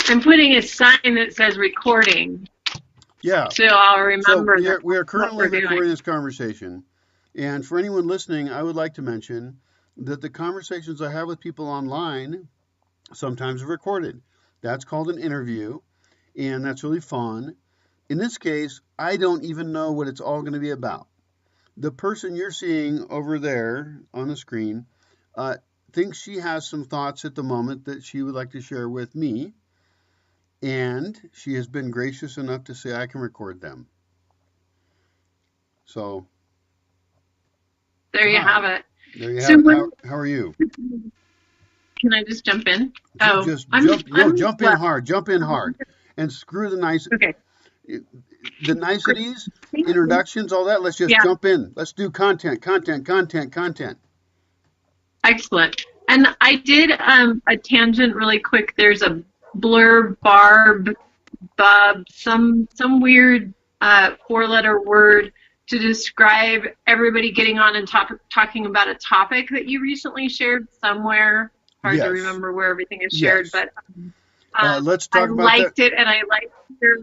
I'm putting a sign that says recording, Yeah. so I'll So remember we are what currently we're doing. recording this conversation. And for anyone listening, I would like to mention that the conversations I have with people online sometimes are recorded. That's called an interview, and that's really fun. In this case, I don't even know what it's all going to be about. The person you're seeing over there on the screen uh, thinks she has some thoughts at the moment that she would like to share with me, and she has been gracious enough to say I can record them. So, There you hi, have it. there you So have it. what, How are you? can I just jump in? Oh, Just jump, I'm jump in well. hard, and screw Okay. the niceties, Thank you. introductions, all that. Let's just Yeah, jump in. Let's do content. excellent. And I did a tangent really quick. There's a blurb, barb, bub, some weird four-letter word to describe everybody getting on and talking about a topic that you recently shared somewhere. Hard to Yes, remember where everything is shared, yes. but Let's I talk about that. liked it, and your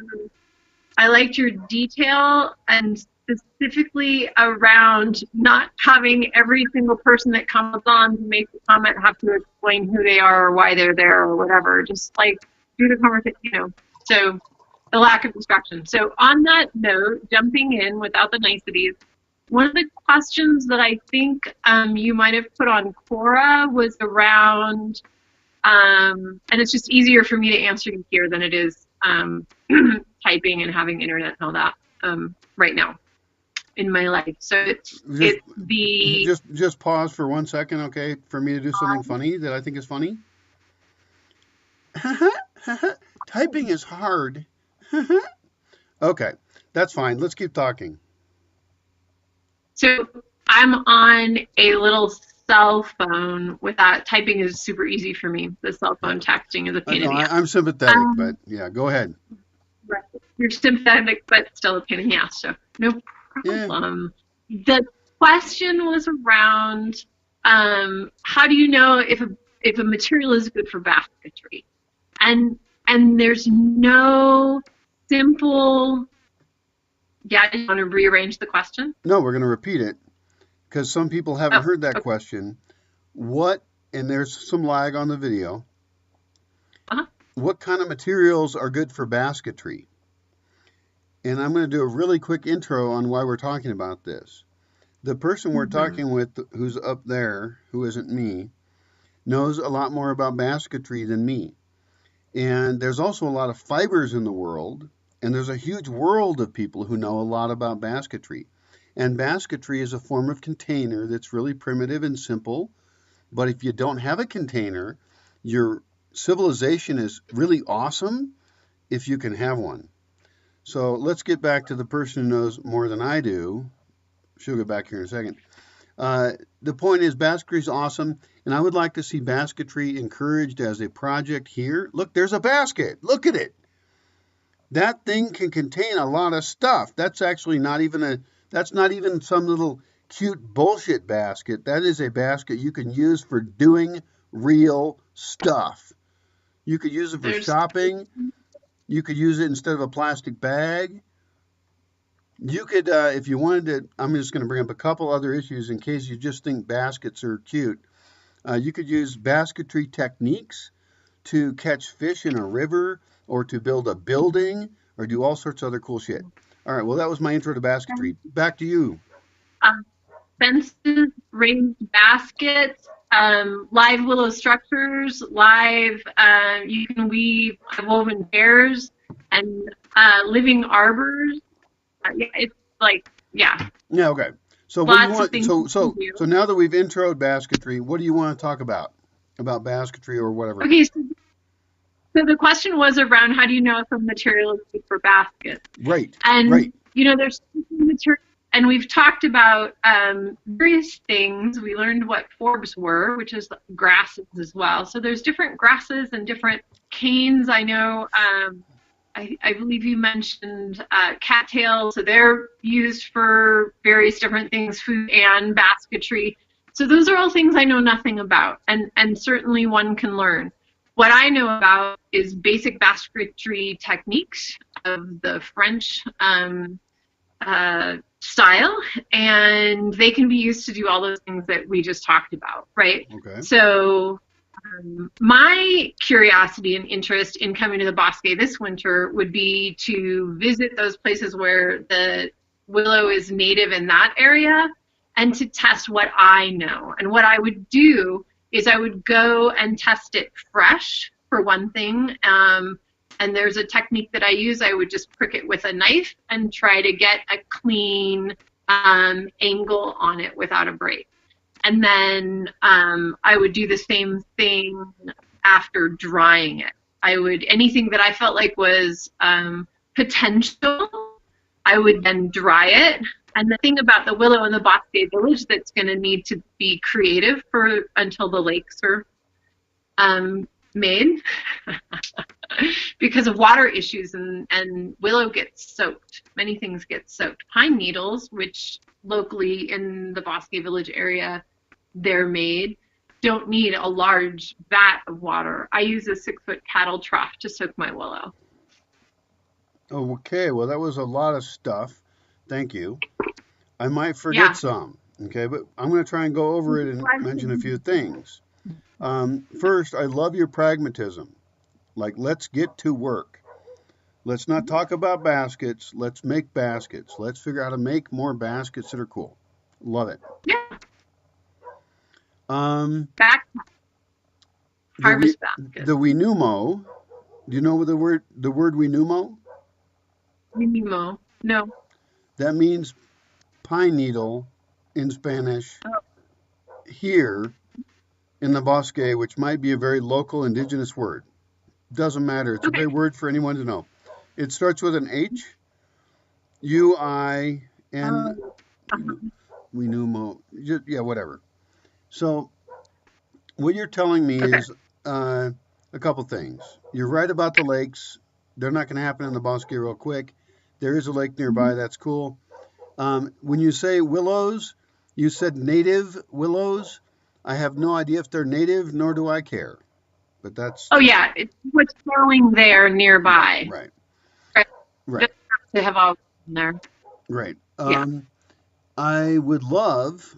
I liked your detail, and specifically around not having every single person that comes on to make the comment have to explain who they are or why they're there or whatever. Just like do the conversation, So the lack of distraction. So on that note, jumping in without the niceties, one of the questions that I think you might have put on Quora was around, and it's just easier for me to answer you here than it is typing and having internet and all that right now in my life. So Just it's the just pause for 1 second, okay, for me to do something funny that I think is funny. Typing is hard. Okay, that's fine. Let's keep talking. so I'm on a little cell phone with that. Typing is super easy for me. The cell Yeah. phone texting is a pain No, in the I'm ass. sympathetic, but Um, yeah, go ahead. right. You're sympathetic, but still a pain in the ass. So no Yeah. problem. The question was around how do you know if a material is good for basketry? And there's no simple. Yeah, you want to rearrange the question? No, we're going to repeat it because some people haven't Oh, heard that okay. question. What, and there's some lag on the video, Uh-huh. what kind of materials are good for basketry? And I'm going to do a really quick intro on why we're talking about this. The person we're Mm-hmm. talking with, who's up there, who isn't me, knows a lot more about basketry than me. And there's also a lot of fibers in the world, and there's a huge world of people who know a lot about basketry. And basketry is a form of container that's really primitive and simple. But if you don't have a container, your civilization is really awesome if you can have one. So let's get back to the person who knows more than I do. She'll get back here in a second. The point is, basketry is awesome, and I would like to see basketry encouraged as a project here. Look, there's a basket. Look at it. That thing can contain a lot of stuff. That's actually not even that's not even some little cute bullshit basket. That is a basket you can use for doing real stuff. You could use it for There's shopping. You could use it instead of a plastic bag. You could, if you wanted to, I'm just going to bring up a couple other issues in case you just think baskets are cute. You could use basketry techniques to catch fish in a river or to build a building or do all sorts of other cool shit. All right, well, that was my intro to basketry. Back to you. um, fences, raised baskets, live willow structures, live. You can weave woven bears and living arbors. Yeah, it's like yeah, Yeah, okay. So what do you lots of want? things you can do. So now that we've introed basketry, what do you want to talk about? About basketry or whatever? Okay, so the question was around how do you know if a material is good for baskets? Right, And right. there's material, and we've talked about various things. We learned what forbs were, which is grasses as well. So there's different grasses and different canes. I know. I believe you mentioned cattails, so they're used for various different things, food and basketry. So those are all things I know nothing about, and certainly one can learn. what I know about is basic basketry techniques of the French style, and they can be used to do all those things that we just talked about, right? Okay. So my curiosity and interest in coming to the Bosque this winter would be to visit those places where the willow is native in that area and to test what I know. And what I would do is I would go and test it fresh, for one thing. And there's a technique that I use. I would just prick it with a knife and try to get a clean angle on it without a break. And then I would do the same thing after drying it. I would, anything that I felt like was potential, I would then dry it. And the thing about the willow in the Bosque Village that's going to need to be creative for until the lakes are made because of water issues, and willow gets soaked. Many things get soaked. Pine needles, which locally in the Bosque Village area they're made, don't need a large vat of water. I use a 6-foot cattle trough to soak my willow. Okay, well, that was a lot of stuff. Thank you. I might forget Yeah. some, okay, but I'm going to try and go over it and mention a few things. First, I love your pragmatism. Like, let's get to work. Let's not talk about baskets. Let's make baskets. Let's figure out how to make more baskets that are cool. Love it. Yeah. The Harvest basket. the Winumo. Do you know the word Winumo? Minimo. No. That means pine needle in Spanish. Oh. Here in the Bosque, which might be a very local indigenous word. Doesn't matter. It's a great word for anyone to know. It starts with an H. UIN. Winumo. Yeah, whatever. So what you're telling me is a couple things. You're right about the lakes. They're not going to happen in the Bosque real quick. There is a lake nearby. That's cool. When you say willows, you said native willows. I have no idea if they're native, nor do I care. But that's... Oh, yeah. It's what's growing there nearby. Right. Right. Just have to have all in there. Right. Yeah. I would love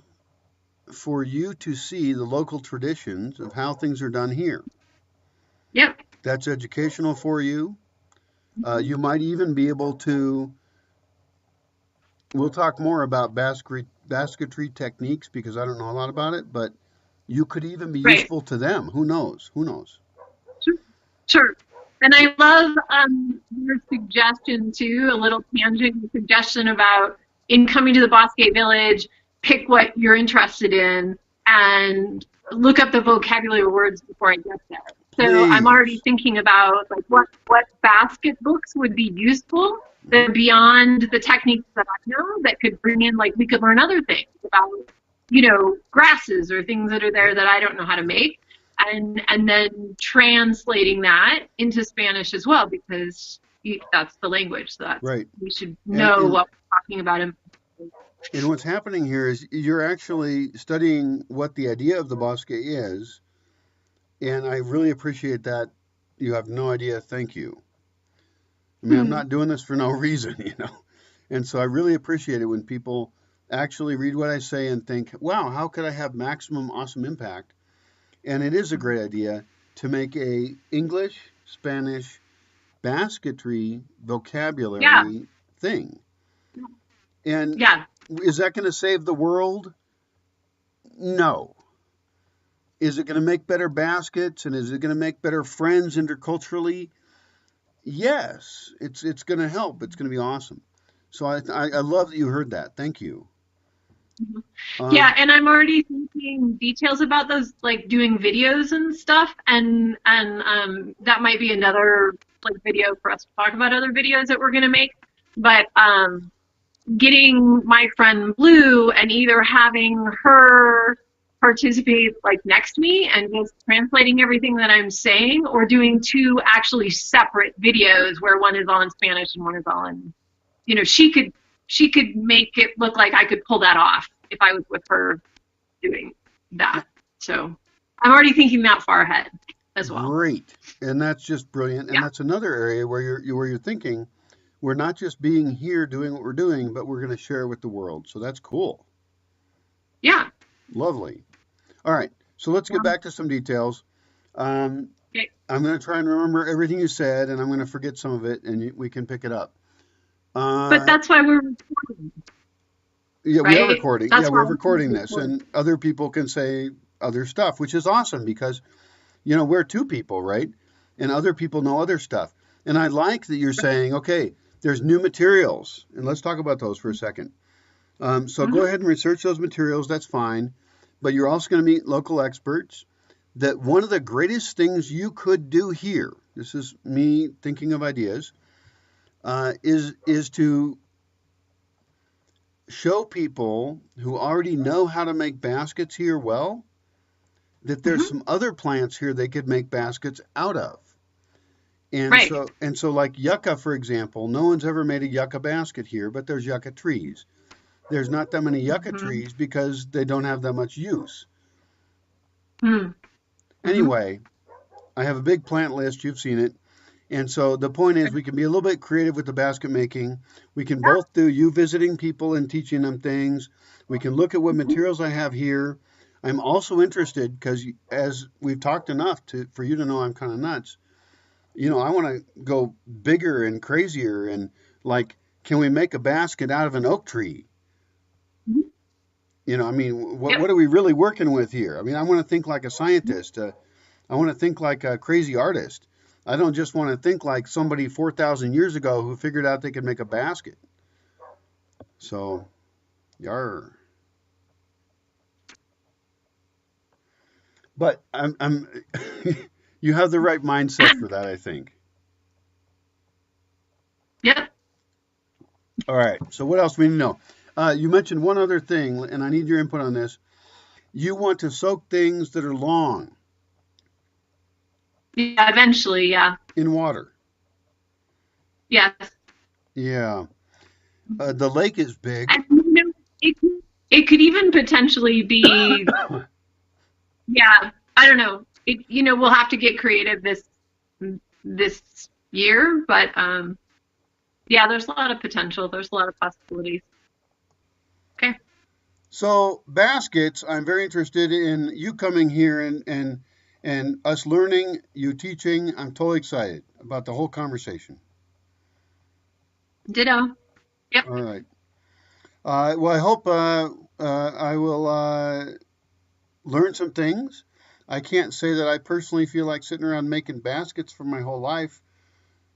for you to see the local traditions of how things are done here. Yep. That's educational for you. You might even be able to, we'll talk more about basketry techniques because I don't know a lot about it, but you could even be useful to them. Who knows? Who knows? Sure. And I love your suggestion too, a little tangent suggestion about in coming to the Bosque Village, pick what you're interested in and look up the vocabulary words before I get there. So Please. I'm already thinking about like what basket books would be useful that are beyond the techniques that I know that could bring in, like we could learn other things about, grasses or things that are there that I don't know how to make. And then translating that into Spanish as well, because that's the language. So that's, right. We should know what we're talking about. And what's happening here is you're actually studying what the idea of the Bosque is, and I really appreciate that. You have no idea. Thank you. I mean, I'm not doing this for no reason, And so I really appreciate it when people actually read what I say and think, wow, how could I have maximum awesome impact? And it is a great idea to make a English, Spanish, basketry vocabulary thing. And is that going to save the world? No. Is it going to make better baskets and is it going to make better friends interculturally? Yes. It's going to help. It's going to be awesome. So I love that you heard that. Thank you. Yeah, and I'm already thinking details about those, like doing videos and stuff, and that might be another video for us to talk about other videos that we're gonna make. But getting my friend Blue and either having her participate next to me and just translating everything that I'm saying, or doing two actually separate videos where one is all in Spanish and one is all in, she could make it look like I could pull that off if I was with her doing that. So I'm already thinking that far ahead. as well. Great. And that's just brilliant. And Yeah. that's another area where you're thinking we're not just being here doing what we're doing, but we're going to share with the world. So that's cool. Yeah. Lovely. All right. So let's get Um, back to some details. Um, okay. I'm going to try and remember everything you said, and I'm going to forget some of it, and we can pick it up. But Uh, that's why we're recording, yeah, we are right? recording. Yeah, That's we're why we're recording this, recording. and other people can say other stuff, which is awesome because we're two people, right? And other people know other stuff. And I like that you're saying, okay, there's new materials, and let's talk about those for a second. So go Hmm. ahead and research those materials. That's fine, but you're also going to meet local experts. That one of the greatest things you could do here, this is me thinking of ideas, is to show people who already know how to make baskets here well that there's Hmm. some other plants here they could make baskets out of. And Right. so and so like yucca, for example, no one's ever made a yucca basket here, but there's yucca trees. There's not that many yucca Hmm. trees because they don't have that much use. Hmm. Hmm. Anyway, I have a big plant list, you've seen it. And so the point is, we can be a little bit creative with the basket making. We can Yeah. both do you visiting people and teaching them things. We can look at what Hmm. materials I have here. I'm also interested because, as we've talked enough for you to know I'm kind of nuts. I want to go bigger and crazier and like, can we make a basket out of an oak tree? Hmm. I mean, what Yep. what are we really working with here? I mean, I want to think like a scientist. I want to think like a crazy artist. I don't just want to think like somebody 4,000 years ago who figured out they could make a basket. So, yar. But you have the right mindset for that, I think. Yep. All right. So, what else do we need to know? You mentioned one other thing, and I need your input on this. You want to soak things that are long Yeah. Eventually. Yeah. in water. Yes. Yeah. The lake is big. And it it could even potentially be, yeah, I don't know. We'll have to get creative this year, but yeah, there's a lot of potential. There's a lot of possibilities. Okay. So baskets, I'm very interested in you coming here and us learning, you teaching. I'm totally excited about the whole conversation. Ditto. Yep. All right. Well, I hope I will learn some things. I can't say that I personally feel like sitting around making baskets for my whole life,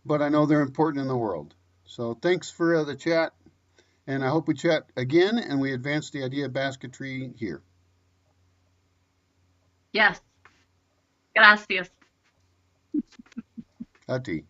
but I know they're important in the world. So thanks for the chat, and I hope we chat again and we advance the idea of basketry here. Yes. Gracias. Hati.